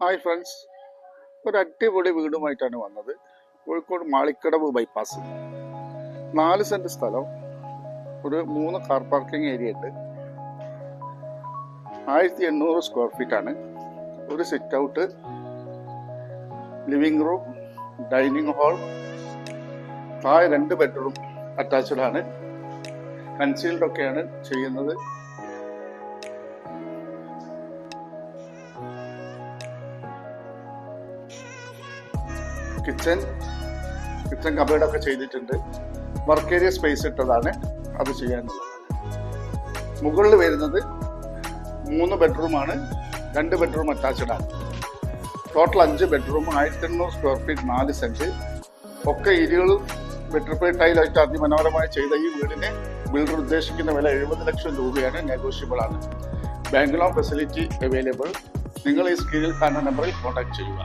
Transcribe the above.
Hi friends, ഒരു അടിപൊളി വീടുമായിട്ടാണ് വന്നത്. കോഴിക്കോട് മാളിക്കടവ് ബൈപ്പാസ് 4 സെന്റ് സ്ഥലം, ഒരു 3 കാർ പാർക്കിംഗ് ഏരിയ ഉണ്ട്. 1800 സ്ക്വയർ ഫീറ്റ് ആണ്. ഒരു sit out, living room, dining hall, താഴെ 2 ബെഡ്റൂം അറ്റാച്ച്ഡ് ആണ്. കൺസീൽഡ് ഒക്കെയാണ് ചെയ്യുന്നത്. കിച്ചൺ കബേർഡൊക്കെ ചെയ്തിട്ടുണ്ട്. വർക്ക് ഏരിയ സ്പേസ് ഇട്ടതാണ് അത് ചെയ്യാനുള്ളത്. മുകളിൽ വരുന്നത് 3 ബെഡ്റൂമാണ്, 2 ബെഡ്റൂം അറ്റാച്ച്ഡ് ആണ്. Total 5 bedroom, 1800 square feet, 4 saint. ഒക്കെ ഏരിയകളും വെട്രിഫൈ ടൈലായിട്ട് അതിമനോഹരമായി ചെയ്ത ഈ വീടിന് ബിൽഡർ ഉദ്ദേശിക്കുന്ന വില 70 ലക്ഷം രൂപയാണ്. നെഗോഷ്യബിൾ ആണ്. Bank loan facility available. നിങ്ങൾ ഈ സ്ക്രീനിൽ കാണുന്ന നമ്പറിൽ കോൺടാക്ട് ചെയ്യുക.